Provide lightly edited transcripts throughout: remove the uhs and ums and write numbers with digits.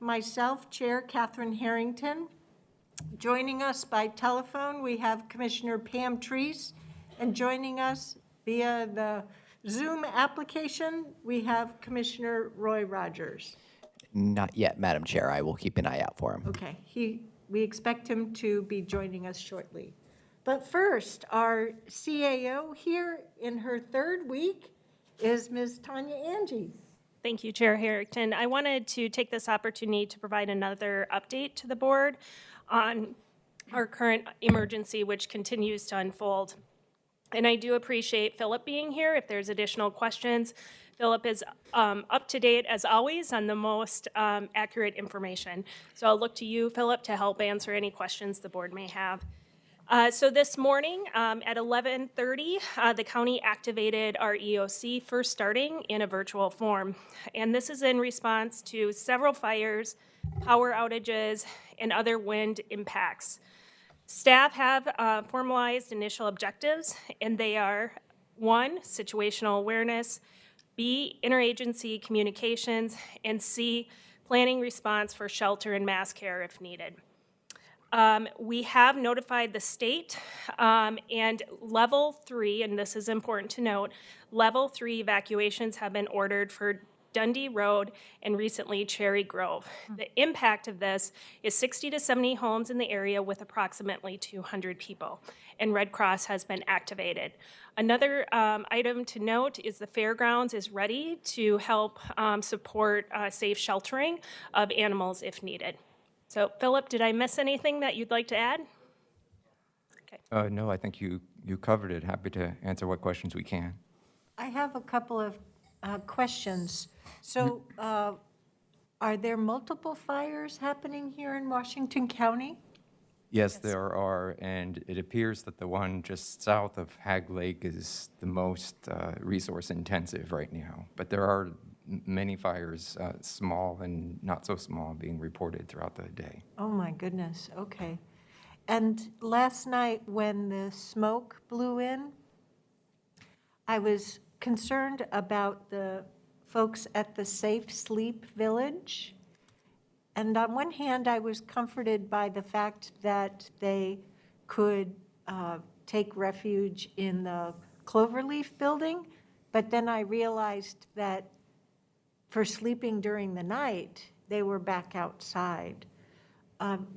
myself, Chair Catherine Harrington. Joining us by telephone, we have Commissioner Pam Treese, and joining us via the Zoom application, we have Commissioner Roy Rogers. Not yet, Madam Chair. I will keep an eye out for him. Okay, we expect him to be joining us shortly. But first, our CAO here in her third week is Ms. Tanya Angie. Thank you, Chair Harrington. I wanted to take this opportunity to provide another update to the board on our current emergency, which continues to unfold. And I do appreciate Philip being here. If there's additional questions, Philip is up to date, as always, on the most accurate information. So I'll look to you, Philip, to help answer any questions the board may have. So this morning at 11:30, the county activated our EOC, first starting in a virtual form. And this is in response to several fires, power outages, and other wind impacts. Staff have formalized initial objectives, and they are 1, situational awareness, B, interagency communications, and C, planning response for shelter and mass care if needed. We have notified the state, and level 3, and this is important to note, level 3 evacuations have been ordered for Dundee Road and recently Cherry Grove. The impact of this is 60 to 70 homes in the area with approximately 200 people, and Red Cross has been activated. Another item to note is the fairgrounds is ready to help support safe sheltering of animals if needed. So, Philip, did I miss anything that you'd like to add? Okay. No, I think you covered it. Happy to answer what questions we can. I have a couple of questions. So are there multiple fires happening here in Washington County? Yes, there are, and it appears that the one just south of Hag Lake is the most resource intensive right now. But there are many fires, small and not so small, being reported throughout the day. Oh my goodness, okay. And last night when the smoke blew in, I was concerned about the folks at the Safe Sleep Village. And on one hand, I was comforted by the fact that they could take refuge in the Cloverleaf building, but then I realized that for sleeping during the night, they were back outside.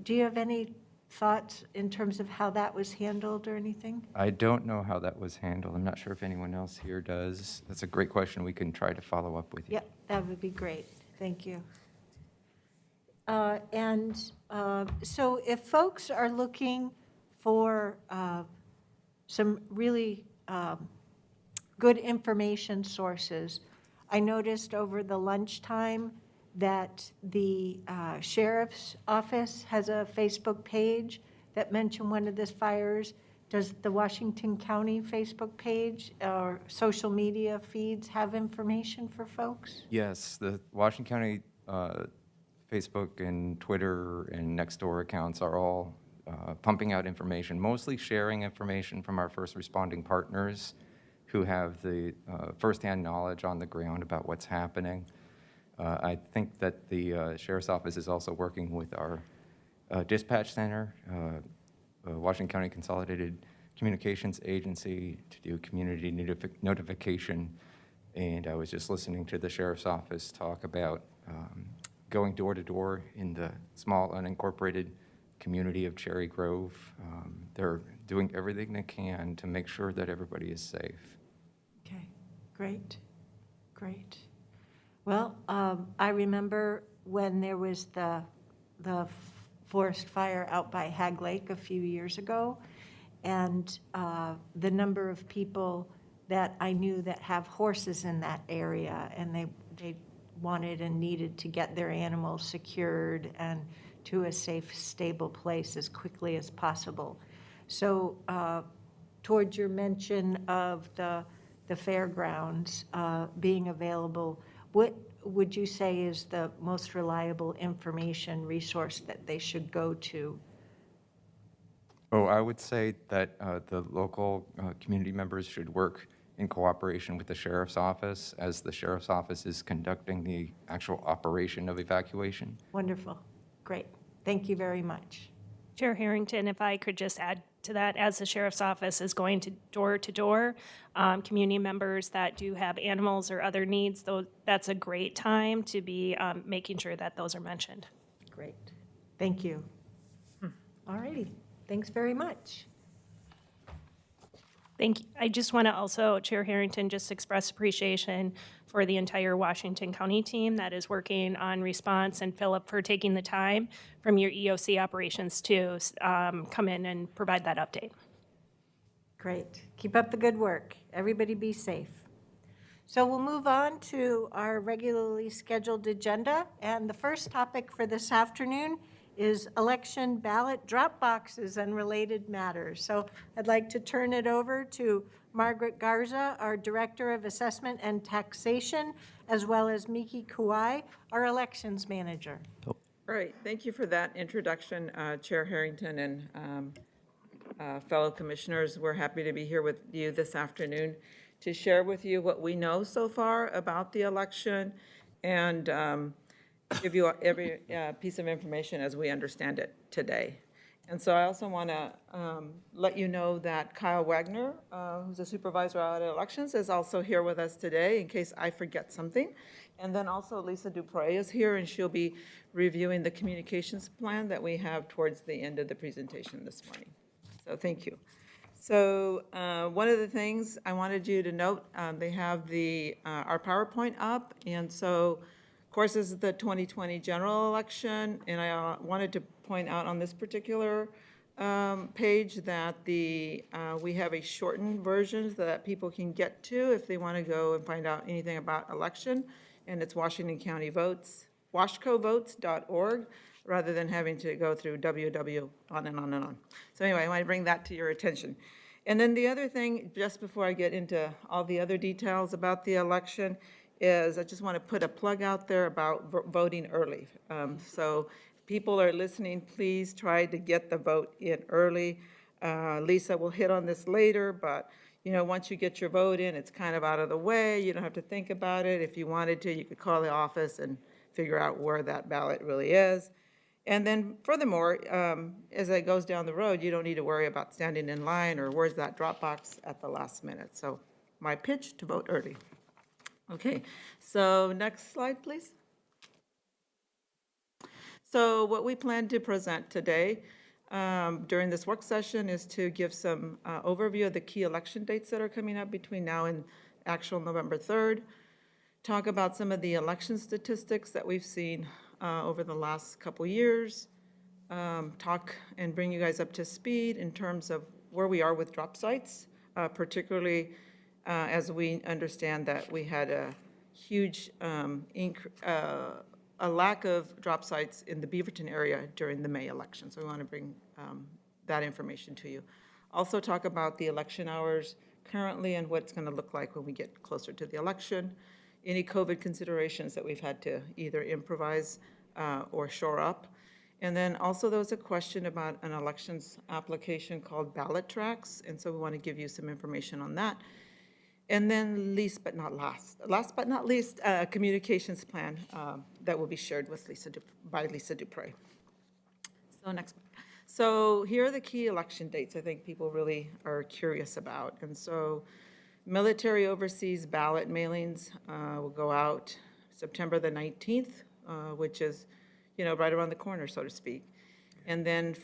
Do you have any thoughts in terms of how that was handled or anything? I don't know how that was handled. I'm not sure if anyone else here does. That's a great question. We can try to follow up with you. Yep, that would be great. Thank you. So if folks are looking for some really good information sources, I noticed over the lunchtime that the sheriff's office has a Facebook page that mentioned one of the fires. Does the Washington County Facebook page or social media feeds have information for folks? Yes, the Washington County Facebook and Twitter and Nextdoor accounts are all pumping out information, mostly sharing information from our first responding partners who have the firsthand knowledge on the ground about what's happening. I think that the Sheriff's Office is also working with our dispatch center, Washington County Consolidated Communications Agency, to do community notification. And I was just listening to the Sheriff's Office talk about going door to door in the small unincorporated community of Cherry Grove. They're doing everything they can to make sure that everybody is safe. Okay, great, great. Well, I remember when there was the forest fire out by Hag Lake a few years ago, and the number of people that I knew that have horses in that area, and they wanted and needed to get their animals secured and to a safe, stable place as quickly as possible. So towards your mention of the fairgrounds being available, what would you say is the most reliable information resource that they should go to? Oh, I would say that the local community members should work in cooperation with the sheriff's office, as the sheriff's office is conducting the actual operation of evacuation. Wonderful. Great. Thank you very much. Chair Harrington, if I could just add to that, as the sheriff's office is going to door, community members that do have animals or other needs, though, that's a great time to be making sure that those are mentioned. Great. Thank you. All righty. Thanks very much. Thank you. I just want to also, Chair Harrington, just express appreciation for the entire Washington County team that is working on response, and Philip for taking the time from your EOC operations to come in and provide that update. Great. Keep up the good work. Everybody be safe. So we'll move on to our regularly scheduled agenda. And the first topic for this afternoon is election ballot drop boxes and related matters. So I'd like to turn it over to Margaret Garza, our Director of Assessment and Taxation, as well as Miki Kuai, our Elections Manager. All right, thank you for that introduction, Chair Harrington and fellow commissioners. We're happy to be here with you this afternoon to share with you what we know so far about the election and give you every piece of information as we understand it today. And so I also want to let you know that Kyle Wagner, who's a supervisor out at elections, is also here with us today in case I forget something. And then also Lisa Dupre is here, and she'll be reviewing the communications plan that we have towards the end of the presentation this morning. So thank you. So one of the things I wanted you to note, they have our PowerPoint up, and so of course this is the 2020 general election, and I wanted to point out on this particular page that we have a shortened version that people can get to if they want to go and find out anything about election, and it's Washington County Votes, washcovotes.org, rather than having to go through www, on and on and on. So anyway, I want to bring that to your attention. And then the other thing, just before I get into all the other details about the election, is I just want to put a plug out there about voting early. So if people are listening, please try to get the vote in early. Lisa will hit on this later, but you know, once you get your vote in, it's kind of out of the way. You don't have to think about it. If you wanted to, you could call the office and figure out where that ballot really is. And then furthermore, as it goes down the road, you don't need to worry about standing in line or where's that drop box at the last minute. So my pitch to vote early. Okay, so next slide, please. So what we plan to present today during this work session is to give some overview of the key election dates that are coming up between now and actual November 3rd, talk about some of the election statistics that we've seen over the last couple years, talk and bring you guys up to speed in terms of where we are with drop sites, particularly as we understand that we had a huge a lack of drop sites in the Beaverton area during the May election. So we want to bring that information to you. Also talk about the election hours currently and what it's going to look like when we get closer to the election. Any COVID considerations that we've had to either improvise or shore up. And then also there was a question about an elections application called Ballot Tracks, and so we want to give you some information on that. And then last but not least, a communications plan that will be shared with by Lisa Dupre. So next. So here are the key election dates I think people really are curious about. And so military overseas ballot mailings will go out September the 19th, which is, you know, right around the corner, so to speak. And then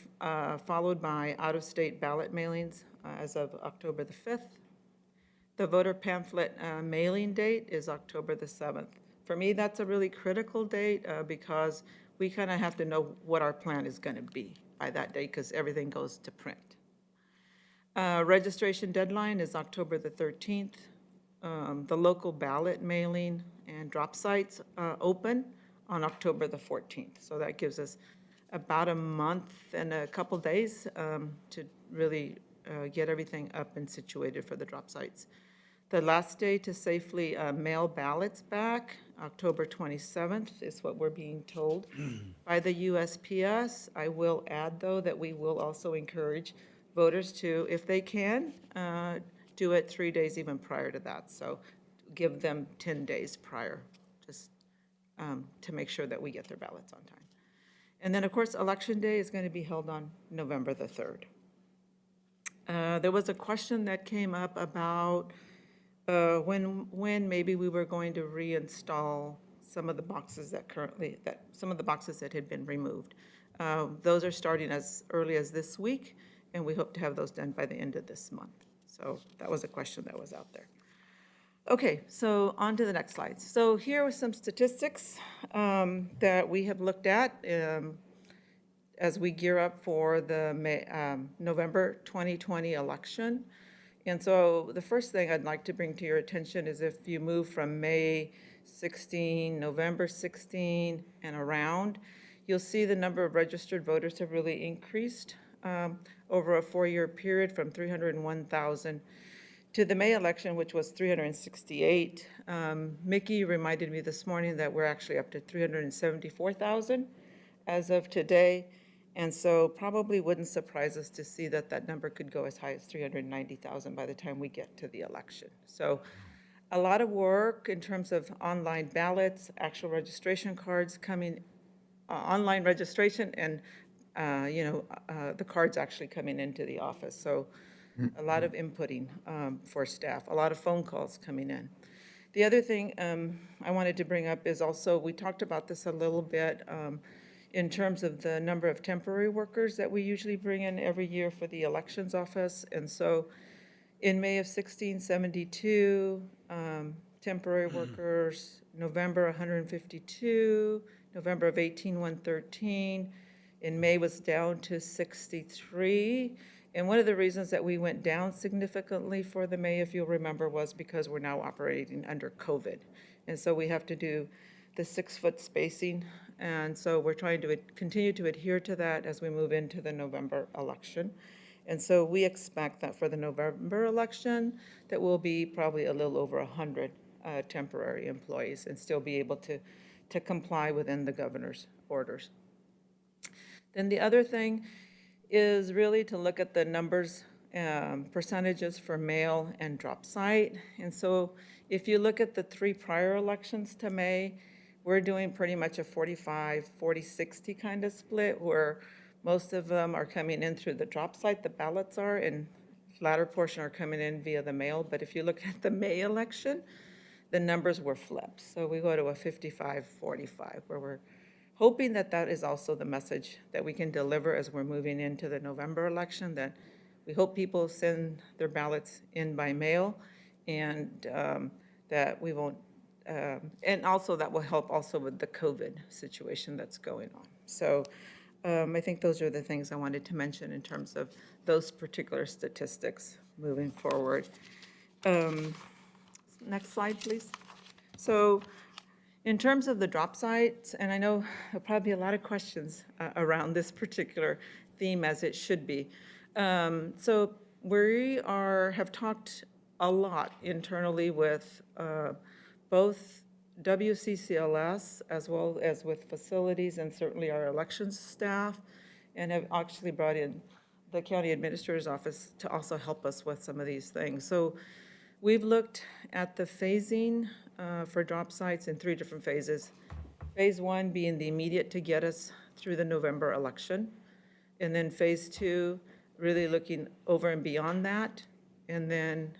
followed by out-of-state ballot mailings as of October the 5th. The voter pamphlet mailing date is October the 7th. For me, that's a really critical date because we kind of have to know what our plan is going to be by that date because everything goes to print. Registration deadline is October the 13th. The local ballot mailing and drop sites open on October the 14th. So that gives us about a month and a couple days to really get everything up and situated for the drop sites. The last day to safely mail ballots back, October 27th, is what we're being told by the USPS. I will add, though, that we will also encourage voters to, if they can, to do it 3 days even prior to that. So give them 10 days prior, just to make sure that we get their ballots on time. And then, of course, Election Day is going to be held on November the 3rd. There was a question that came up about when maybe we were going to reinstall some of the boxes that had been removed. Those are starting as early as this week, and we hope to have those done by the end of this month. So that was a question that was out there. Okay, so on to the next slide. So here are some statistics that we have looked at as we gear up for the November 2020 election. And so the first thing I'd like to bring to your attention is if you move from May 16, November 16, and around, you'll see the number of registered voters have really increased over a 4-year period from 301,000 to the May election, which was 368. Mickey reminded me this morning that we're actually up to 374,000 as of today. And so probably wouldn't surprise us to see that that number could go as high as 390,000 by the time we get to the election. So a lot of work in terms of online ballots, actual registration cards coming, online registration, and the cards actually coming into the office. So a lot of inputting for staff, a lot of phone calls coming in. The other thing I wanted to bring up is also, we talked about this a little bit in terms of the number of temporary workers that we usually bring in every year for the elections office. And so in May of 16, 72 temporary workers, November 152, November of 18, 113, in May was down to 63. And one of the reasons that we went down significantly for the May, if you'll remember, was because we're now operating under COVID. And so we have to do the 6-foot spacing. And so we're trying to continue to adhere to that as we move into the November election. And so we expect that for the November election, that we'll be probably a little over 100 temporary employees and still be able to comply within the governor's orders. Then the other thing is really to look at the numbers, percentages for mail and drop site. And so if you look at the 3 prior elections to May, we're doing pretty much a 45, 40, 60 kind of split, where most of them are coming in through the drop site, the ballots are, and latter portion are coming in via the mail. But if you look at the May election, the numbers were flipped. So we go to a 55, 45, where we're hoping that that is also the message that we can deliver as we're moving into the November election, that we hope people send their ballots in by mail, and that we won't, and also that will help also with the COVID situation that's going on. So I think those are the things I wanted to mention in terms of those particular statistics moving forward. Next slide, please. So in terms of the drop sites, and I know there'll probably be a lot of questions around this particular theme, as it should be. So we have talked a lot internally with both WCCLS as well as with facilities and certainly our elections staff, and have actually brought in the county administrator's office to also help us with some of these things. So we've looked at the phasing for drop sites in 3 different phases. Phase 1 being the immediate to get us through the November election. And then phase 2, really looking over and beyond that. And then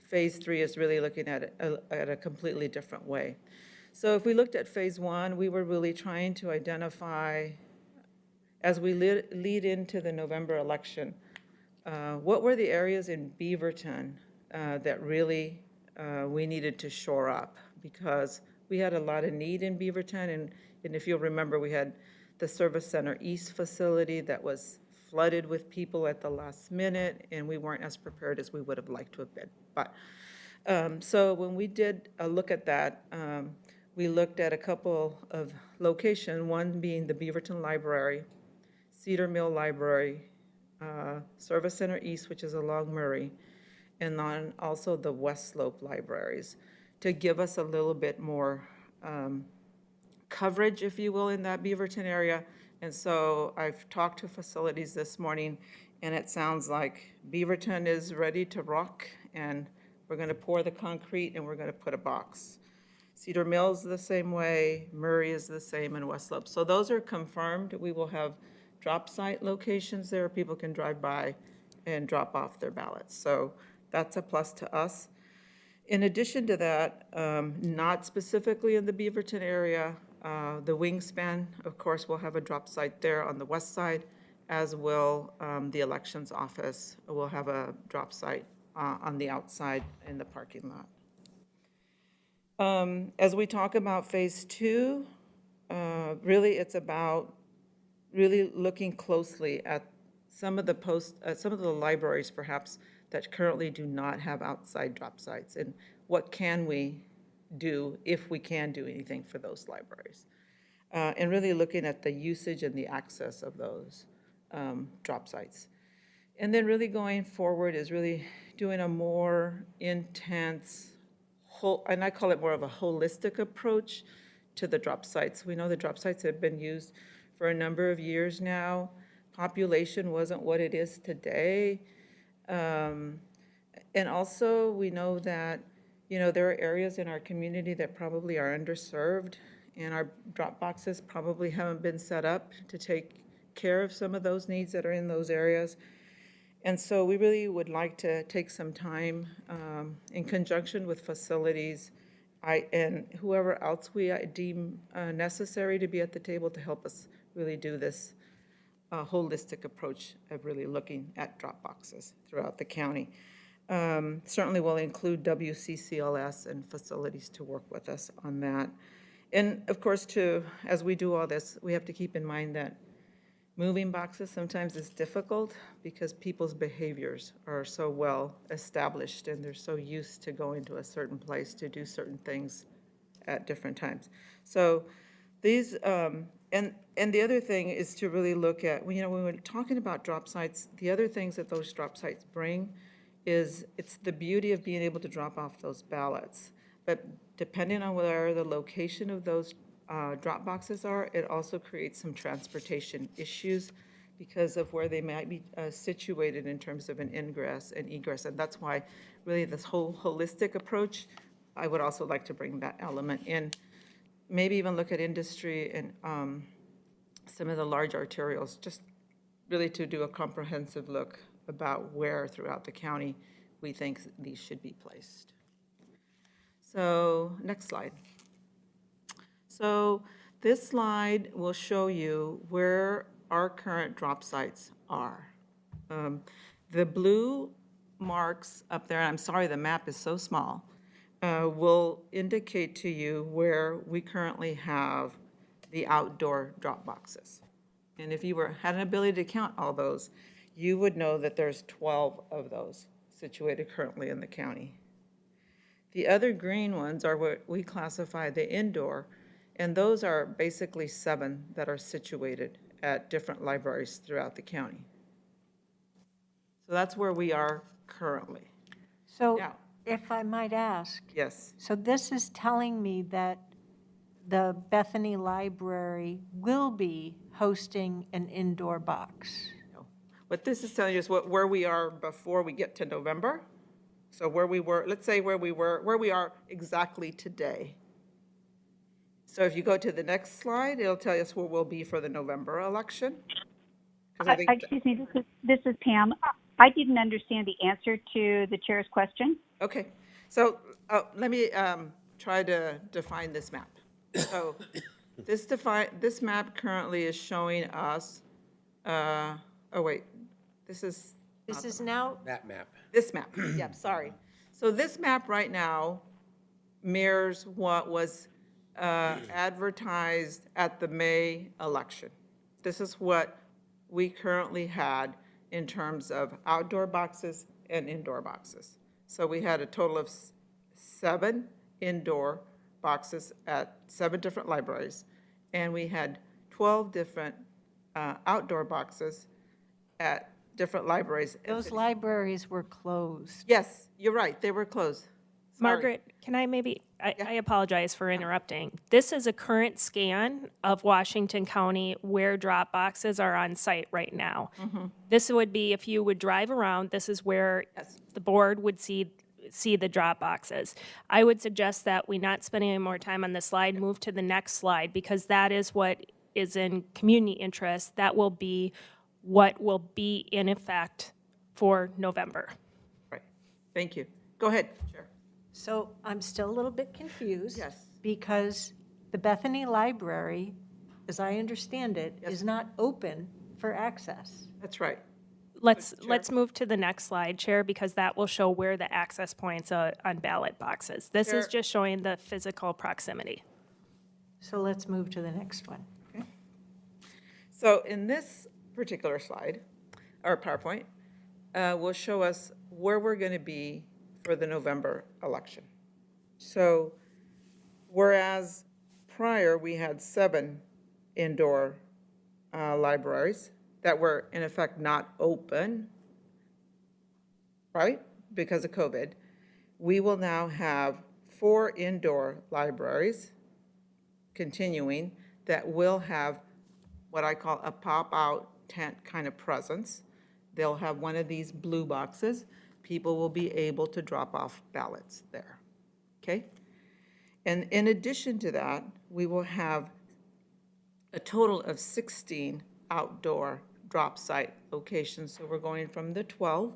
phase 3 is really looking at it at a completely different way. So if we looked at phase 1, we were really trying to identify, as we lead into the November election, what were the areas in Beaverton that really we needed to shore up, because we had a lot of need in Beaverton. And if you'll remember, we had the Service Center East facility that was flooded with people at the last minute, and we weren't as prepared as we would have liked to have been. But so when we did a look at that, we looked at a couple of locations, one being the Beaverton Library, Cedar Mill Library, Service Center East, which is along Murray, and then also the West Slope libraries, to give us a little bit more coverage, if you will, in that Beaverton area. And so I've talked to facilities this morning, and it sounds like Beaverton is ready to rock, and we're going to pour the concrete and we're going to put a box. Cedar Mills the same way, Murray is the same, and West Slope. So those are confirmed. We will have drop site locations there. People can drive by and drop off their ballots. So that's a plus to us. In addition to that, not specifically in the Beaverton area, the Wingspan, of course, will have a drop site there on the west side, as will the elections office will have a drop site on the outside in the parking lot. As we talk about phase two, really it's about really looking closely at some of the libraries perhaps that currently do not have outside drop sites, and what can we do if we can do anything for those libraries. And really looking at the usage and the access of those drop sites. And then really going forward is really doing a more intense, and I call it more of a holistic approach to the drop sites. We know the drop sites have been used for a number of years now. Population wasn't what it is today. And also, we know that, there are areas in our community that probably are underserved, and our drop boxes probably haven't been set up to take care of some of those needs that are in those areas. And so we really would like to take some time in conjunction with facilities and whoever else we deem necessary to be at the table to help us really do this holistic approach of really looking at drop boxes throughout the county. Certainly we'll include WCCLS and facilities to work with us on that. And of course, as we do all this, we have to keep in mind that moving boxes sometimes is difficult because people's behaviors are so well established and they're so used to going to a certain place to do certain things at different times. So these, and the other thing is to really look at, when we're talking about drop sites, the other things that those drop sites bring is it's the beauty of being able to drop off those ballots. But depending on where the location of those drop boxes are, it also creates some transportation issues because of where they might be situated in terms of an ingress and egress. And that's why really this whole holistic approach, I would also like to bring that element in. Maybe even look at industry and some of the large arterials, just really to do a comprehensive look about where throughout the county we think these should be placed. So next slide. So this slide will show you where our current drop sites are. The blue marks up there, I'm sorry the map is so small, will indicate to you where we currently have the outdoor drop boxes. And if you had an ability to count all those, you would know that there's 12 of those situated currently in the county. The other green ones are what we classify the indoor, and those are basically 7 that are situated at different libraries throughout the county. So that's where we are currently. So Now, if I might ask, yes, so this is telling me that the Bethany Library will be hosting an indoor box. what this is telling you is where we are before we get to November. So where we were, let's say where we are exactly today. So if you go to the next slide, it'll tell us where we'll be for the November election. 'Cause I think Excuse me, this is Pam. I didn't understand the answer to the chair's question. Okay, so let me try to define this map. So this map currently is showing us, this is This is now, this map, yeah, sorry. So this map right now mirrors what was advertised at the May election. This is what we currently had in terms of outdoor boxes and indoor boxes. So we had a total of 7 indoor boxes at 7 different libraries, and we had 12 different outdoor boxes at different libraries. those libraries were closed. Yes, you're right, they were closed. Margaret, can I maybe, I apologize for interrupting. This is a current scan of Washington County where drop boxes are on site right now. This would be, if you would drive around, this is where the board would see the drop boxes. I would suggest that we not spend any more time on this slide, move to the next slide, because that is what is in community interest. That will be what will be in effect for November. Right. Thank you. Go ahead, Chair. So I'm still a little bit confused. Yes. Because the Bethany Library, as I understand it, is not open for access. That's right. Let's move to the next slide, Chair, because that will show where the access points on ballot boxes. This is Chair. just showing the physical proximity. So let's move to the next one. So in this particular slide, or PowerPoint, will show us where we're going to be for the November election. So whereas prior we had 7 indoor libraries that were in effect not open, right, because of COVID, we will now have 4 indoor libraries continuing that will have what I call a pop-out tent kind of presence. They'll have one of these blue boxes. People will be able to drop off ballots there, okay? And in addition to that, we will have a total of 16 outdoor drop site locations. So we're going from the 12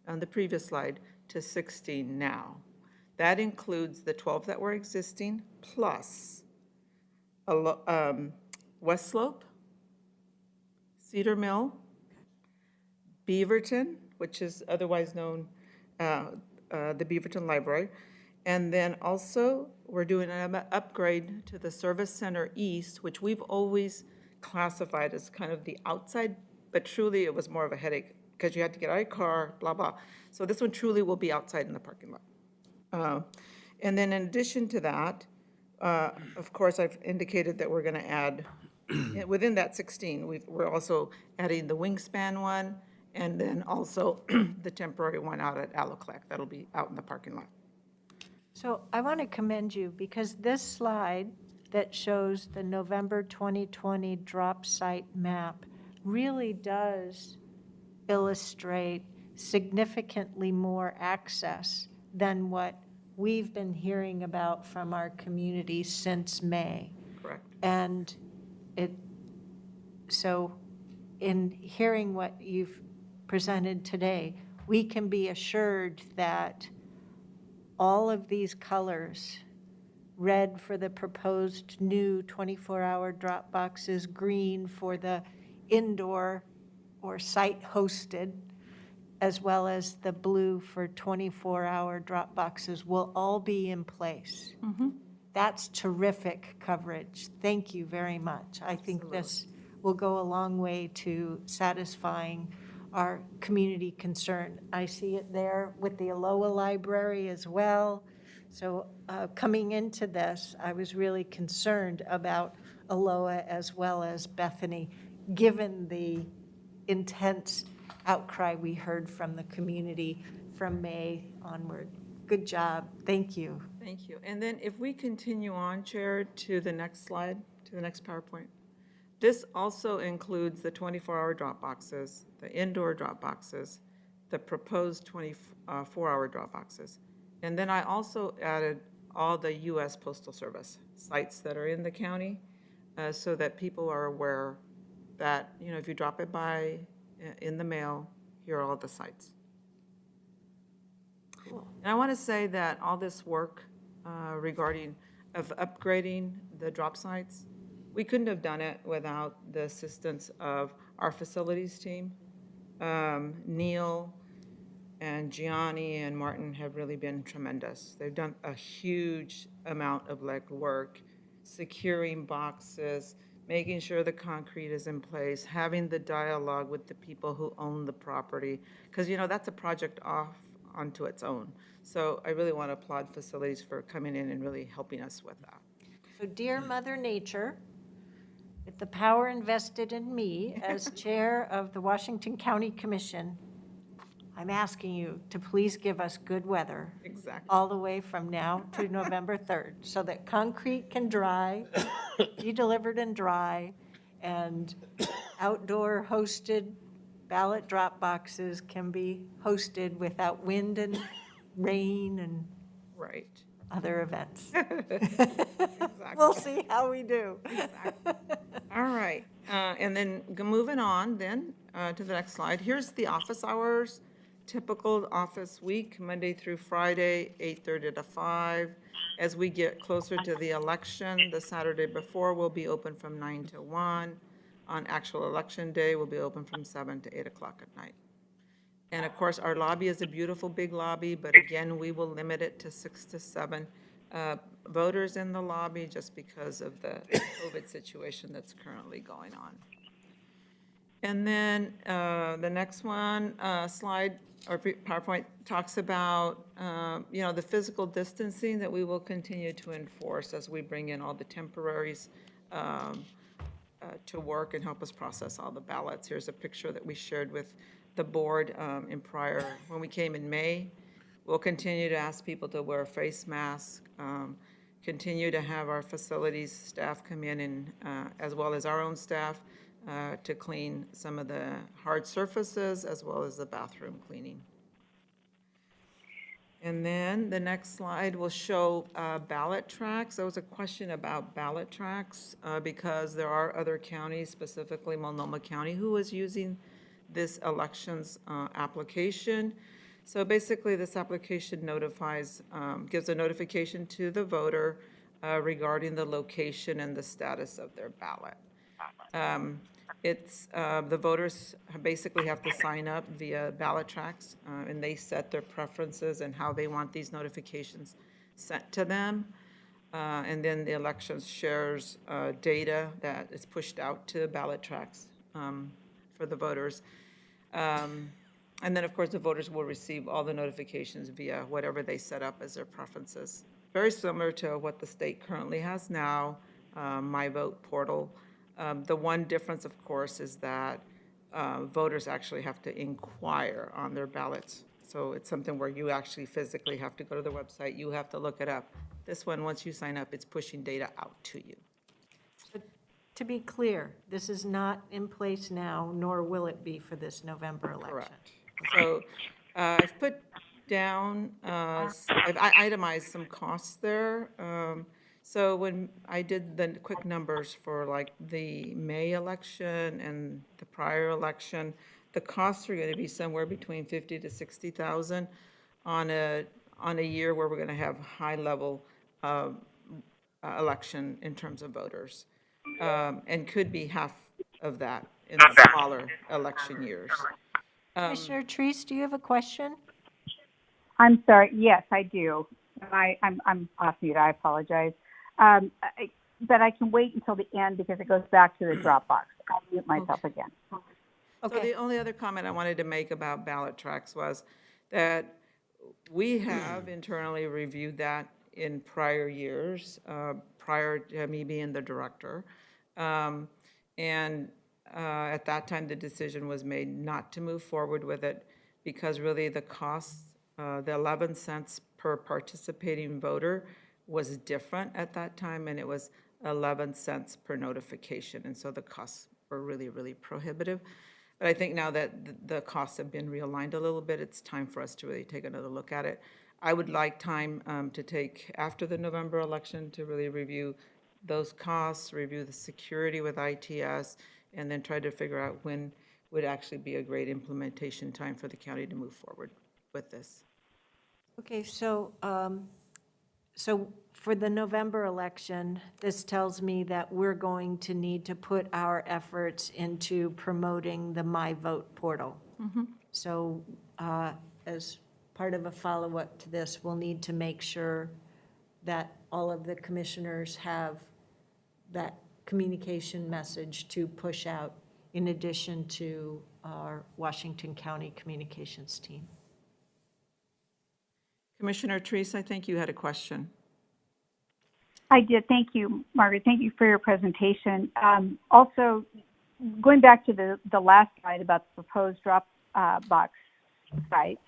on the previous slide to 16 now. That includes the 12 that were existing plus West Slope, Cedar Mill, Beaverton, which is otherwise known, the Beaverton Library. And then also, we're doing an upgrade to the Service Center East, which we've always classified as kind of the outside, but truly it was more of a headache because you had to get out of your car, blah, blah. So this one truly will be outside in the parking lot. And then in addition to that, of course, I've indicated that we're going to add, within that 16, we're also adding the Wingspan one, and then also the temporary one out at Aloclec. That'll be out in the parking lot. So I want to commend you because this slide that shows the November 2020 drop site map really does illustrate significantly more access than what we've been hearing about from our community since May. Correct. And so in hearing what you've presented today, we can be assured that all of these colors, red for the proposed new 24-hour drop boxes, green for the indoor or site-hosted, as well as the blue for 24-hour drop boxes, will all be in place. That's terrific coverage. Thank you very much. I think this will go a long way to satisfying our community concern. I see it there with the Aloha Library as well. So coming into this, I was really concerned about Aloha as well as Bethany, given the intense outcry we heard from the community from May onward. Good job. Thank you. Thank you. And then if we continue on, Chair, to the next slide, to the next PowerPoint. This also includes the 24-hour drop boxes, the indoor drop boxes, the proposed 24-hour drop boxes. And then I also added all the U.S. Postal Service sites that are in the county so that people are aware that, you know, if you drop it by in the mail, here are all the sites. Cool. And I want to say that all this work regarding of upgrading the drop sites, we couldn't have done it without the assistance of our facilities team. Neil and Gianni and Martin have really been tremendous. They've done a huge amount of legwork, securing boxes, making sure the concrete is in place, having the dialogue with the people who own the property, because, you know, that's a project onto its own. So I really want to applaud facilities for coming in and really helping us with that. So dear Mother Nature, with the power invested in me as chair of the Washington County Commission, I'm asking you to please give us good weather Exactly. all the way from now to November 3rd, so that concrete can dry, be delivered and dry, and outdoor hosted ballot drop boxes can be hosted without wind and rain and Right. other events. Exactly. We'll see how we do. All right, and then moving on then to the next slide. Here's the office hours. Typical office week, Monday through Friday, 8:30 to 5. As we get closer to the election, the Saturday before will be open from 9 to 1. On actual election day, we'll be open from 7 to 8 o'clock at night. And of course, our lobby is a beautiful big lobby, but again, we will limit it to 6 to 7 voters in the lobby just because of the COVID situation that's currently going on. And then the next one, slide or PowerPoint talks about, the physical distancing that we will continue to enforce as we bring in all the temporaries to work and help us process all the ballots. Here's a picture that we shared with the board when we came in May. We'll continue to ask people to wear a face mask, continue to have our facilities staff come in and, as well as our own staff, to clean some of the hard surfaces as well as the bathroom cleaning. And then the next slide will show ballot tracks. There was a question about ballot tracks because there are other counties, specifically Multnomah County, who is using this elections application. So basically, this application gives a notification to the voter regarding the location and the status of their ballot. The voters basically have to sign up via Ballot Tracks, and they set their preferences and how they want these notifications sent to them. And then the elections shares data that is pushed out to Ballot Tracks for the voters. And then, of course, the voters will receive all the notifications via whatever they set up as their preferences. Very similar to what the state currently has now, My Vote portal. The one difference, of course, is that voters actually have to inquire on their ballots. So it's something where you actually physically have to go to the website, you have to look it up. This one, once you sign up, it's pushing data out to you. To be clear, this is not in place now, nor will it be for this November election. Correct. So I've put down, I've itemized some costs there. So when I did the quick numbers for like the May election and the prior election, the costs are going to be somewhere between 50 to 60,000 on a year where we're going to have high level election in terms of voters, and could be half of that in the smaller election years. Commissioner Treese, do you have a question? I'm sorry. Yes, I do. I'm off mute. I apologize. But I can wait until the end because it goes back to the Dropbox. I'll mute myself again. So the only other comment I wanted to make about Ballot Tracks was that we have internally reviewed that in prior years, prior to me being the director. At that time, the decision was made not to move forward with it because really the costs, the 11 cents per participating voter was different at that time, and it was 11 cents per notification. And so the costs were really, really prohibitive. But I think now that the costs have been realigned a little bit, it's time for us to really take another look at it. I would like time to take after the November election to really review those costs, review the security with ITS, and then try to figure out when would actually be a great implementation time for the county to move forward with this. Okay, so for the November election, this tells me that we're going to need to put our efforts into promoting the My Vote portal. So as part of a follow-up to this, we'll need to make sure that all of the commissioners have that communication message to push out in addition to our Washington County communications team. Commissioner Treese, I think you had a question. I did. Thank you, Margaret. Thank you for your presentation. Also, going back to the last slide about the proposed drop box sites.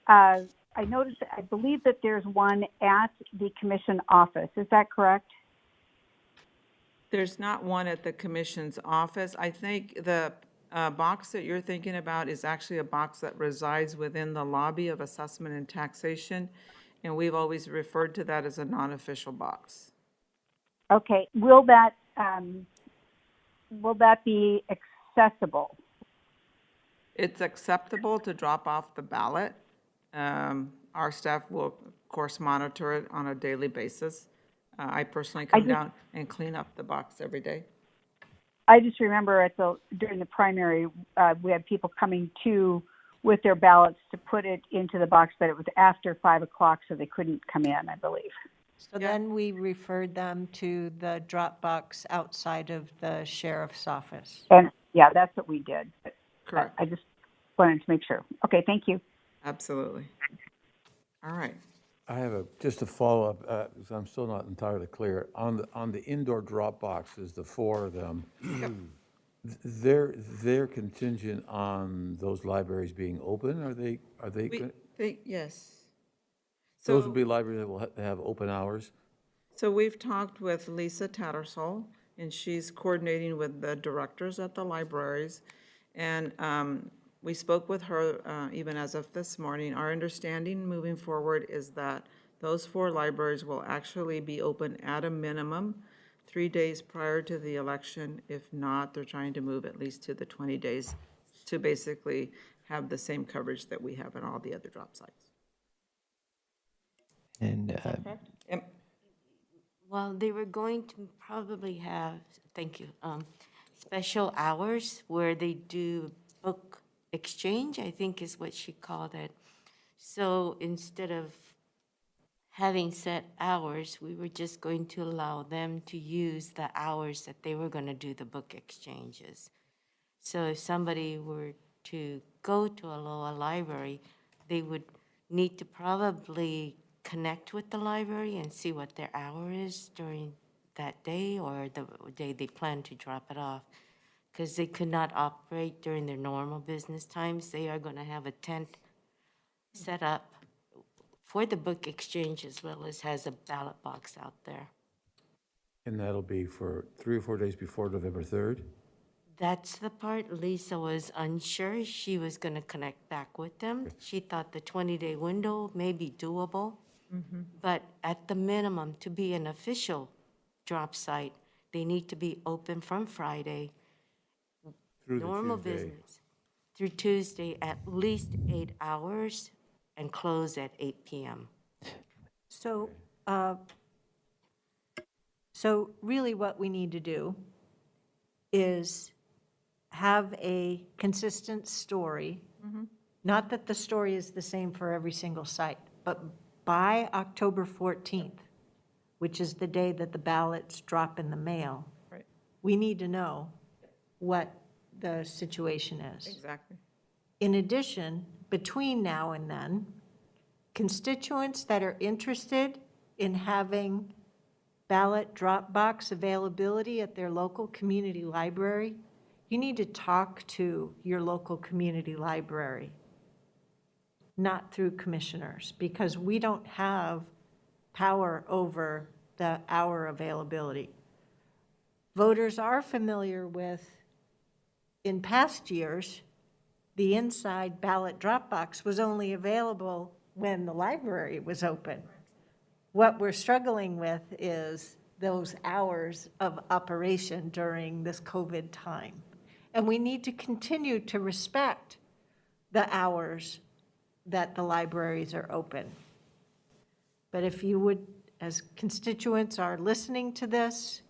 I noticed, I believe that there's one at the commission office. Is that correct? There's not one at the commission's office. I think the box that you're thinking about is actually a box that resides within the lobby of assessment and taxation, and we've always referred to that as a non-official box. Okay. Will that be accessible? It's acceptable to drop off the ballot. Our staff will, of course, monitor it on a daily basis. I personally come down and clean up the box every day. I just remember during the primary, we had people coming with their ballots to put it into the box, but it was after 5 o'clock, so they couldn't come in, I believe. So then we referred them to the drop box outside of the sheriff's office. And yeah, that's what we did. Correct. I just wanted to make sure. Okay, thank you. Absolutely. All right. I have just a follow-up, because I'm still not entirely clear. On the indoor drop boxes, the 4 of them, they're contingent on those libraries being open? Are they? Yes. Those will be libraries that will have open hours? So we've talked with Lisa Tattersall, and she's coordinating with the directors at the libraries. And we spoke with her even as of this morning. Our understanding moving forward is that those 4 libraries will actually be open at a minimum 3 days prior to the election. If not, they're trying to move at least to the 20 days to basically have the same coverage that we have in all the other drop sites. And Yep. Well, they were going to probably have, thank you, special hours where they do book exchange, I think is what she called it. So instead of having set hours, we were just going to allow them to use the hours that they were going to do the book exchanges. So if somebody were to go to a Aloha library, they would need to probably connect with the library and see what their hour is during that day or the day they plan to drop it off. Because they could not operate during their normal business times. They are going to have a tent set up for the book exchange as well as has a ballot box out there. And that'll be for 3 or 4 days before November 3rd? That's the part Lisa was unsure. She was going to connect back with them. She thought the 20-day window may be doable. But at the minimum, to be an official drop site, they need to be open from Friday, Through the normal Tuesday. business, through Tuesday, at least 8 hours, and close at 8 p.m. So, really what we need to do is have a consistent story. Not that the story is the same for every single site, but by October 14th, which is the day that the ballots drop in the mail, Right. we need to know what the situation is. Exactly. In addition, between now and then, constituents that are interested in having ballot drop box availability at their local community library, you need to talk to your local community library, not through commissioners, because we don't have power over the hour availability. Voters are familiar with, in past years, the inside ballot drop box was only available when the library was open. What we're struggling with is those hours of operation during this COVID time. And we need to continue to respect the hours that the libraries are open. But if you would, as constituents are listening to this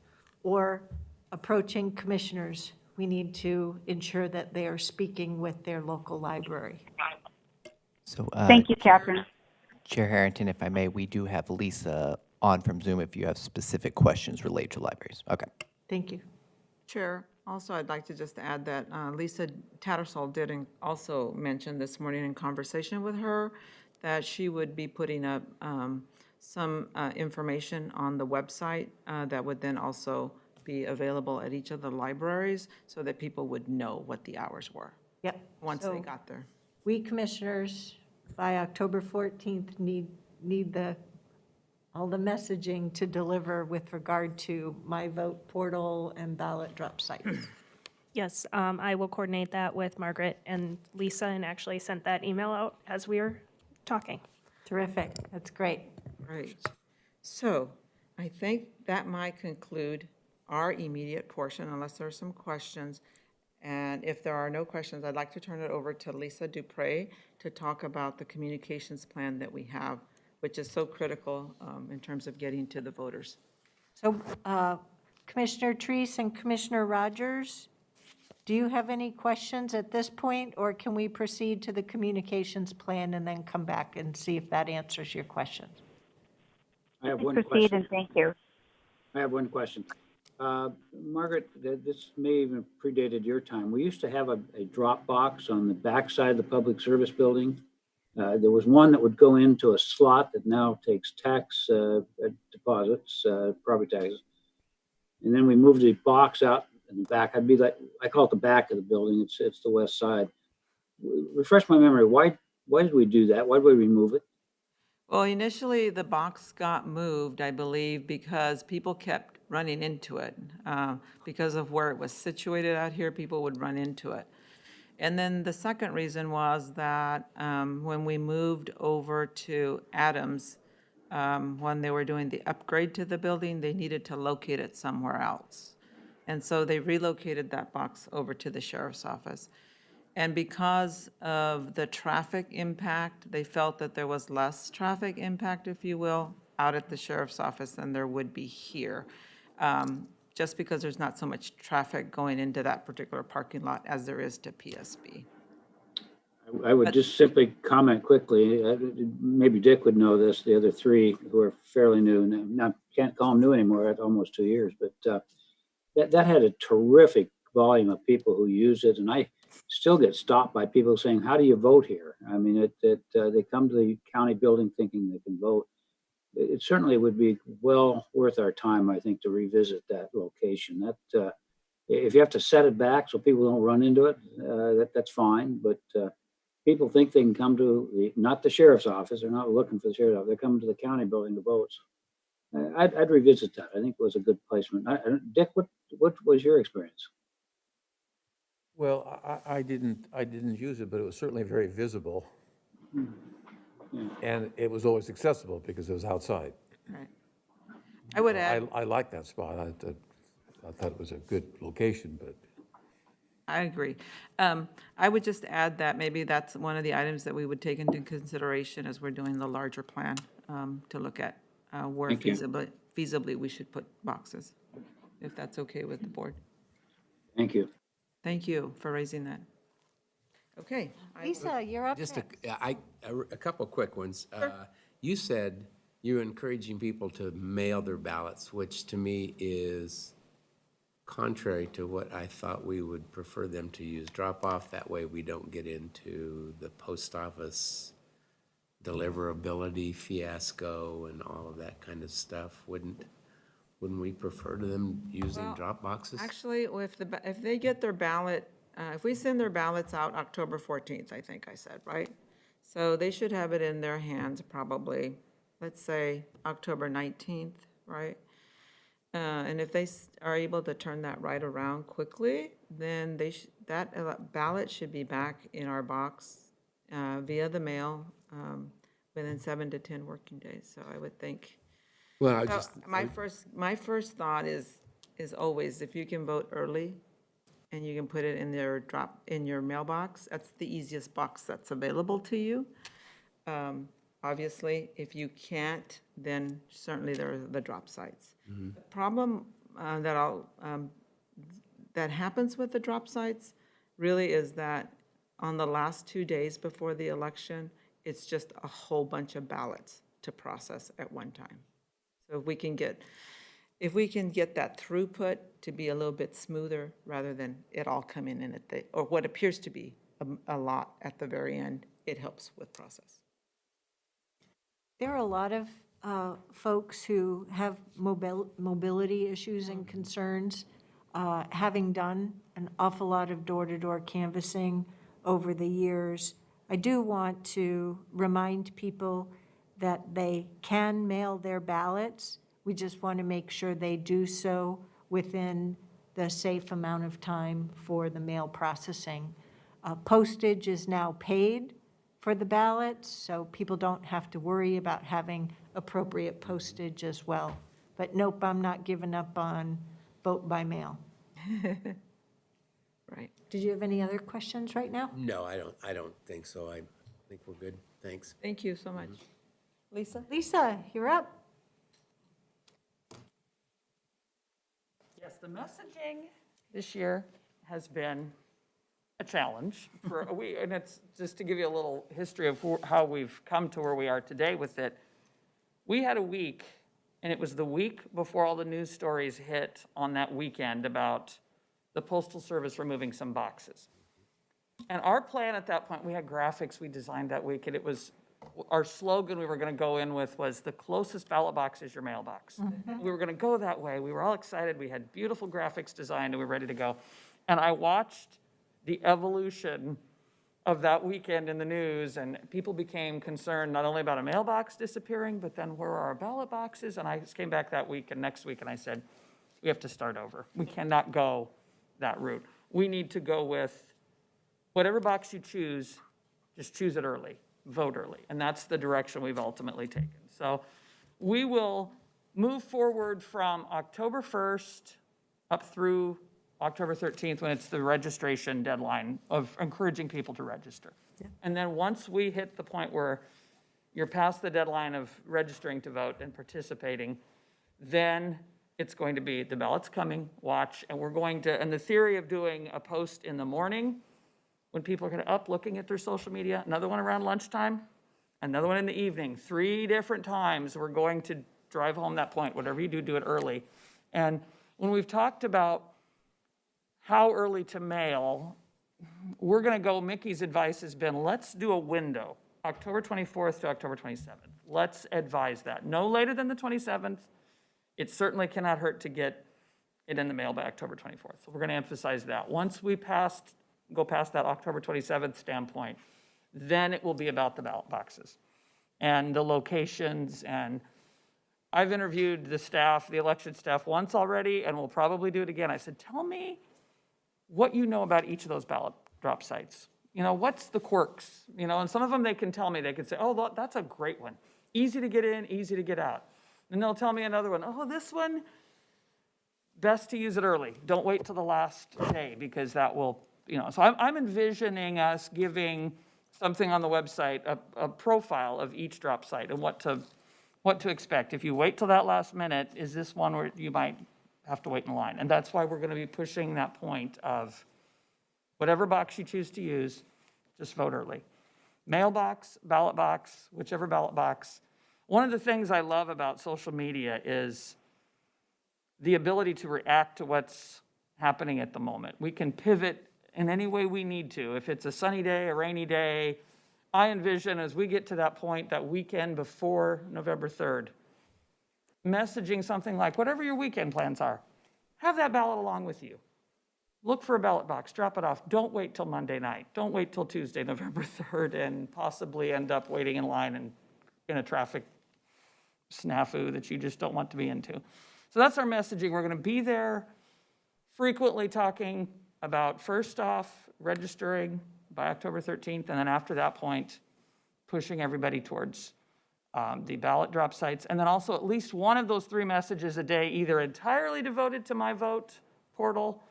or approaching commissioners, we need to ensure that they are speaking with their local library. so, Thank you, Catherine. Chair Harrington, if I may, we do have Lisa on from Zoom if you have specific questions related to libraries. Okay. Thank you. Chair, also I'd like to just add that Lisa Tattersall did also mention this morning in conversation with her that she would be putting up some information on the website that would then also be available at each of the libraries so that people would know what the hours were Yep. once So they got there. we commissioners by October 14th need all the messaging to deliver with regard to My Vote portal and ballot drop sites. Yes, I will coordinate that with Margaret and Lisa, and actually sent that email out as we were talking. Terrific, that's great. Right. So I think that might conclude our immediate portion unless there are some questions. And if there are no questions, I'd like to turn it over to Lisa Dupre to talk about the communications plan that we have, which is so critical in terms of getting to the voters. So Commissioner Treese and Commissioner Rogers, do you have any questions at this point, or can we proceed to the communications plan and then come back and see if that answers your questions? I have Please one proceed, question. and thank you. I have one question. Margaret, this may even predated your time. We used to have a drop box on the backside of the public service building. There was one that would go into a slot that now takes tax deposits, property taxes. And then we moved the box out in the back. I call it the back of the building. It's the west side. Refresh my memory. Why did we do that? Why did we remove it? Well, initially, the box got moved, I believe, because people kept running into it. Because of where it was situated out here, people would run into it. And then the second reason was that when we moved over to Adams, when they were doing the upgrade to the building, they needed to locate it somewhere else. And so they relocated that box over to the sheriff's office. And because of the traffic impact, they felt that there was less traffic impact, if you will, out at the sheriff's office than there would be here. Just because there's not so much traffic going into that particular parking lot as there is to PSB. I would just simply comment quickly, maybe Dick would know this, the other three who are fairly new, and can't call them new anymore, at almost 2 years, but that had a terrific volume of people who use it, and I still get stopped by people saying, how do you vote here? I mean, they come to the county building thinking they can vote. It certainly would be well worth our time, I think, to revisit that location. That if you have to set it back so people don't run into it, that's fine. But people think they can come to not the sheriff's office. They're not looking for the sheriff's office. They're coming to the county building to vote. I'd revisit that. I think it was a good placement. Dick, what was your experience? Well, I didn't use it, but it was certainly very visible. And it was always accessible because it was outside. Right. I would add, I like that spot. I thought it was a good location, but I agree. I would just add that maybe that's one of the items that we would take into consideration as we're doing the larger plan, to look at where Thank you. feasibly we should put boxes, if that's okay with the board. Thank you. Thank you for raising that. Okay. Lisa, you're up Just next. a couple quick ones. You said you're encouraging people to mail their ballots, which to me is contrary to what I thought we would prefer them to use drop-off. That way we don't get into the post office deliverability fiasco and all of that kind of stuff. Wouldn't we prefer to them using Well, drop boxes? Actually, if they get their ballot, if we send their ballots out October 14th, I think I said, right? So they should have it in their hands probably, let's say, October 19th, right? And if they are able to turn that right around quickly, then that ballot should be back in our box via the mail within 7 to 10 working days. So I would think. Well, I So just, my first thought is always, if you can vote early and you can put it in your mailbox, that's the easiest box that's available to you. Obviously, if you can't, then certainly there are the drop sites. The problem that happens with the drop sites really is that on the last 2 days before the election, it's just a whole bunch of ballots to process at one time. So if we can get that throughput to be a little bit smoother rather than it all coming in or what appears to be a lot at the very end, it helps with process. There are a lot of folks who have mobility issues and concerns, having done an awful lot of door-to-door canvassing over the years. I do want to remind people that they can mail their ballots. We just want to make sure they do so within the safe amount of time for the mail processing. Postage is now paid for the ballots, so people don't have to worry about having appropriate postage as well. But nope, I'm not giving up on vote by mail. Right. Did you have any other questions right now? No, I don't think so. I think we're good. Thanks. Thank you so much. Lisa? Lisa, you're up. Yes, the messaging this year has been a challenge for a week. And it's just to give you a little history of how we've come to where we are today with it. We had a week, and it was the week before all the news stories hit on that weekend about the Postal Service removing some boxes. And our plan at that point, we had graphics we designed that week, and it was, our slogan we were going to go in with was, the closest ballot box is your mailbox. We were going to go that way. We were all excited. We had beautiful graphics designed, and we were ready to go. And I watched the evolution of that weekend in the news, and people became concerned not only about a mailbox disappearing, but then where are our ballot boxes? And I just came back that week and next week, and I said, we have to start over. We cannot go that route. We need to go with whatever box you choose, just choose it early, vote early. And that's the direction we've ultimately taken. So we will move forward from October 1st up through October 13th, when it's the registration deadline of encouraging people to register. Yeah. And then once we hit the point where you're past the deadline of registering to vote and participating, then it's going to be the ballot's coming, watch, and we're going to, and the theory of doing a post in the morning when people are going to up looking at their social media, another one around lunchtime, another one in the evening, 3 different times we're going to drive home that point. Whatever you do, do it early. And when we've talked about how early to mail, we're going to go, Mickey's advice has been, let's do a window, October 24th to October 27th. Let's advise that. No later than the 27th. It certainly cannot hurt to get it in the mail by October 24th. So we're going to emphasize that. Once we go past that October 27th standpoint, then it will be about the ballot boxes and the locations. And I've interviewed the staff, the election staff once already, and we'll probably do it again. I said, tell me what you know about each of those ballot drop sites. You know, what's the quirks? You know, and some of them they can tell me, they can say, oh, that's a great one. Easy to get in, easy to get out. And they'll tell me another one, oh, this one, best to use it early. Don't wait till the last day, because that will, you know. So I'm envisioning us giving something on the website, a profile of each drop site and what to expect. If you wait till that last minute, is this one where you might have to wait in line? And that's why we're going to be pushing that point of whatever box you choose to use, just vote early. Mailbox, ballot box, whichever ballot box. One of the things I love about social media is the ability to react to what's happening at the moment. We can pivot in any way we need to. If it's a sunny day, a rainy day, I envision as we get to that point, that weekend before November 3rd, messaging something like, whatever your weekend plans are, have that ballot along with you. Look for a ballot box, drop it off. Don't wait till Monday night. Don't wait till Tuesday, November 3rd, and possibly end up waiting in line and in a traffic snafu that you just don't want to be into. So that's our messaging. We're going to be there frequently talking about, first off, registering by October 13th, and then after that point, pushing everybody towards the ballot drop sites. And then also at least one of those 3 messages a day, either entirely devoted to My Vote portal,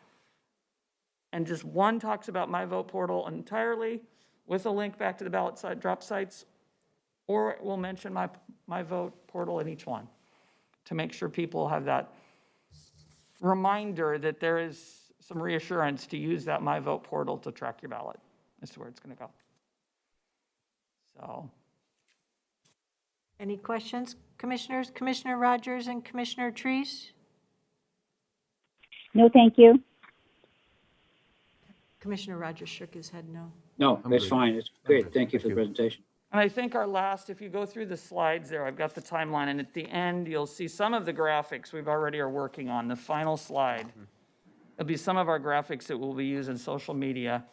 and just one talks about My Vote portal entirely with a link back to the ballot site drop sites, or we'll mention My Vote portal in each one to make sure people have that reminder that there is some reassurance to use that My Vote portal to track your ballot as to where it's going to go. So. Any questions, commissioners? Commissioner Rogers and Commissioner Treese? No, thank you. Commissioner Rogers shook his head no. No, that's good. fine. It's great. Thank you for the presentation. And I think our last, if you go through the slides there, I've got the timeline, and at the end, you'll see some of the graphics we've already are working on. The final slide, there'll be some of our graphics that we'll be using social media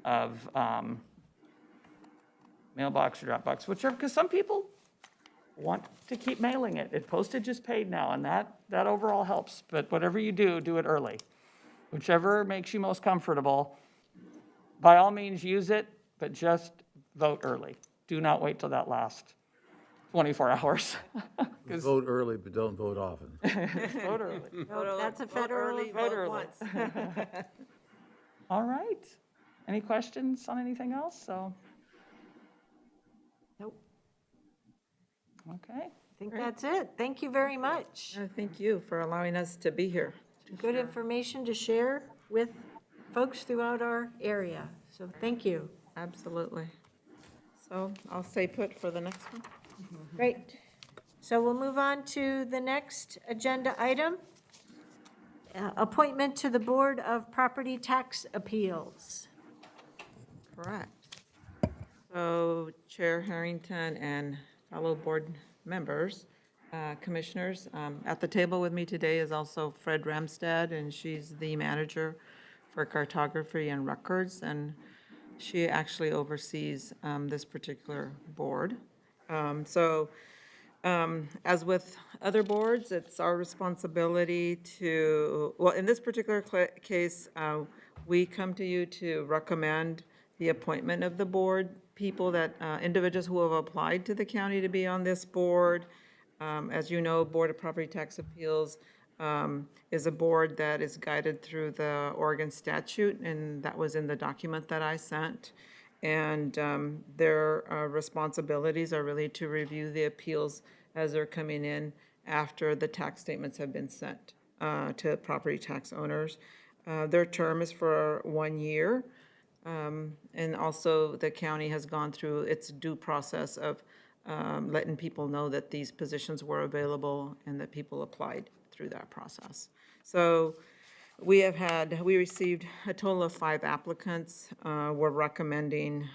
of mailbox or Dropbox, whichever, because some people want to keep mailing it. Postage is paid now, and that overall helps. But whatever you do, do it early. Whichever makes you most comfortable. By all means, use it, but just vote early. Do not wait till that last 24 hours. Vote early, but don't vote often. Vote early. No, that's a federal early, vote vote early. once. All right. Any questions on anything else? So, Nope, okay. I think that's it. Thank you very much. Thank you for allowing us to be here. Good information to share with folks throughout our area, so thank you. Absolutely. So I'll stay put for the next one. Great. So we'll move on to the next agenda item. Appointment to the Board of Property Tax Appeals. Correct. So Chair Harrington and fellow board members, commissioners, at the table with me today is also Fred Ramstad, and she's the manager for cartography and records, and she actually oversees this particular board. As with other boards, it's our responsibility to, well, in this particular case, we come to you to recommend the appointment of the board, people that, individuals who have applied to the county to be on this board. As you know, Board of Property Tax Appeals is a board that is guided through the Oregon statute, and that was in the document that I sent. And their responsibilities are really to review the appeals as they're coming in after the tax statements have been sent to property tax owners. Their term is for 1 year. And also, the county has gone through its due process of letting people know that these positions were available and that people applied through that process. So we received a total of 5 applicants. We're recommending,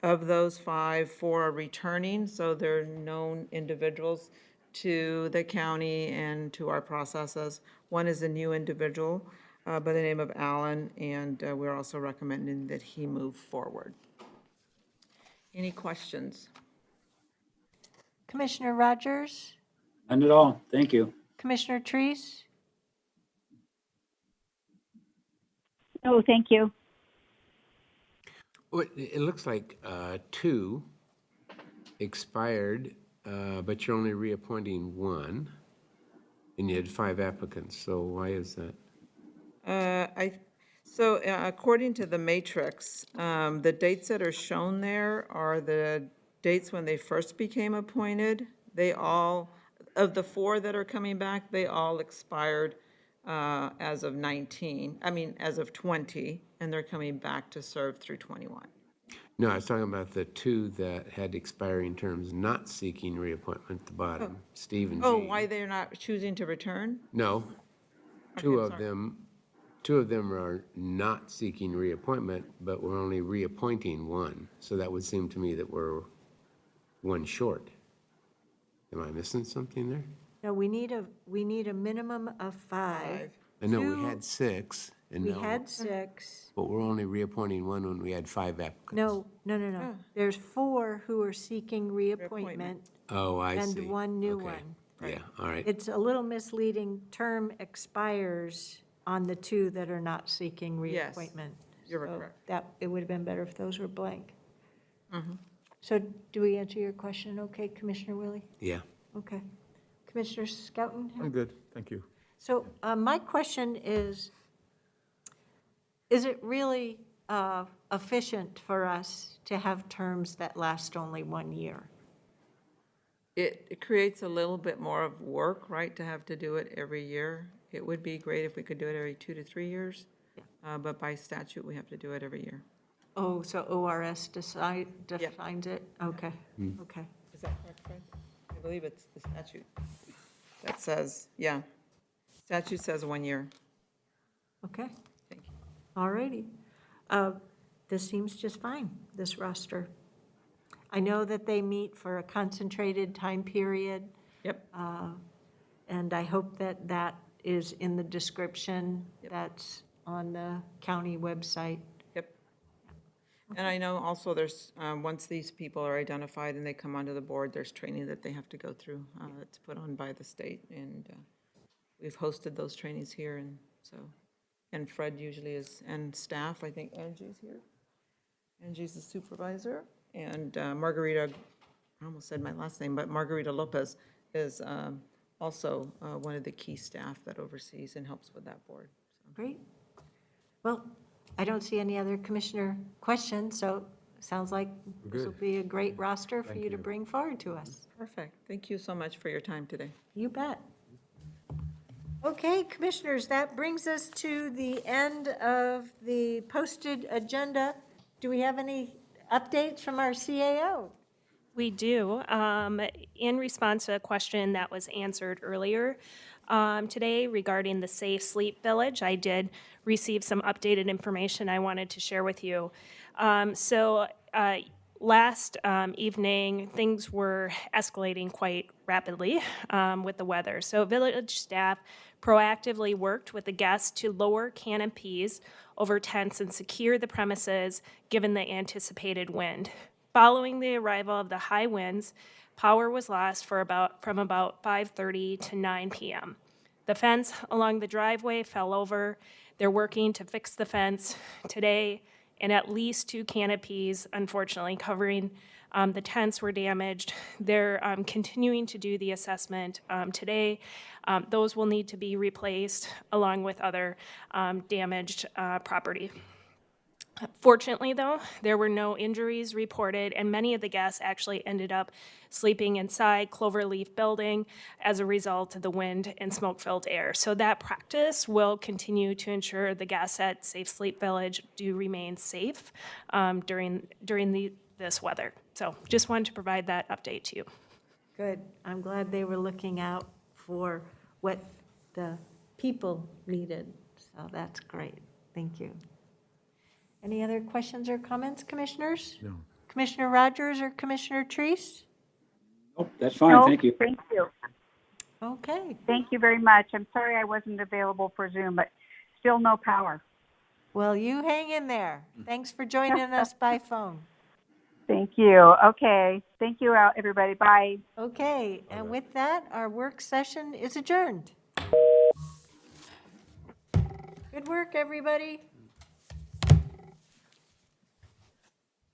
of those 5, 4 are returning, so they're known individuals to the county and to our processes. 1 is a new individual by the name of Alan, and we're also recommending that he move forward. Any questions? Commissioner Rogers, None at all. Thank you. Commissioner Treese, No, thank you. Well, it looks like 2 expired, but you're only reappointing 1, and you had 5 applicants, so why is that? According to the matrix, the dates that are shown there are the dates when they first became appointed. They all, of the 4 that are coming back, they all expired as of 20, and they're coming back to serve through 21. No, I was talking about the 2 that had expiring terms not seeking reappointment at the bottom, Steve and Jean. Oh, why they're not choosing to return? No, 2 I'm of sorry. them, 2 of them are not seeking reappointment, but we're only reappointing 1. So that would seem to me that we're 1 short. Am I missing something there? no, we need a minimum of 5. I know we 2 had 6, and We now, had 6. but we're only reappointing 1 when we had 5 applicants. No. There's 4 who are seeking reappointment Oh, I see. and 1 new Okay. one. Yeah, all right. It's a little misleading. Term expires on the 2 that are not seeking Yes, reappointment. you're So correct. it would have been better if those were blank. So do we answer your question okay, Commissioner Willie? Yeah. Okay. Commissioner Scouten? I'm good, thank you. So my question is it really efficient for us to have terms that last only 1 year? It creates a little bit more of work, right, to have to do it every year. It would be great if we could do it every 2 to 3 years, but by statute, we have to do it every year. Oh, so ORS defines it? Okay, okay. Is that correct, Fred? I believe it's the statute that says, yeah, statute says 1 year. Okay, Thank you. all righty. This seems just fine, this roster. I know that they meet for a concentrated time period, Yep. and I hope that that is in the description that's on the county website. Yep. And I know also there's, once these people are identified and they come onto the board, there's training that they have to go through. It's put on by the state, and we've hosted those trainings here, and so, and Fred usually is, and staff, I think Angie's here. Angie's the supervisor, and Margarita, I almost said my last name, but Margarita Lopez is also one of the key staff that oversees and helps with that board. Great. Well, I don't see any other commissioner questions, so it sounds like this will Good. be a great roster for Thank you to you. bring forward to us. Perfect. Thank you so much for your time today. You bet. Okay, commissioners, that brings us to the end of the posted agenda. Do we have any updates from our CAO? We do. In response to a question that was answered earlier today regarding the Safe Sleep Village, I did receive some updated information I wanted to share with you. Last evening, things were escalating quite rapidly with the weather. So village staff proactively worked with the guests to lower canopies over tents and secure the premises given the anticipated wind. Following the arrival of the high winds, power was lost from about 5:30 to 9 p.m. The fence along the driveway fell over. They're working to fix the fence today, and at least 2 canopies, unfortunately, covering the tents were damaged. They're continuing to do the assessment today. Those will need to be replaced along with other damaged property. Fortunately, though, there were no injuries reported, and many of the guests actually ended up sleeping inside Cloverleaf Building as a result of the wind and smoke-filled air. So that practice will continue to ensure the guests at Safe Sleep Village do remain safe during this weather. So just wanted to provide that update to you. Good. I'm glad they were looking out for what the people needed. So that's great. Thank you. Any other questions or comments, commissioners? No. Commissioner Rogers or Commissioner Treese? Oh, that's fine, No, thank you. Thank you. Okay. Thank you very much. I'm sorry I wasn't available for Zoom, but still no power. Well, you hang in there. Thanks for joining us by phone. Thank you. Okay. Thank you, everybody. Bye. Okay, and with that, our work session is adjourned. Good work, everybody.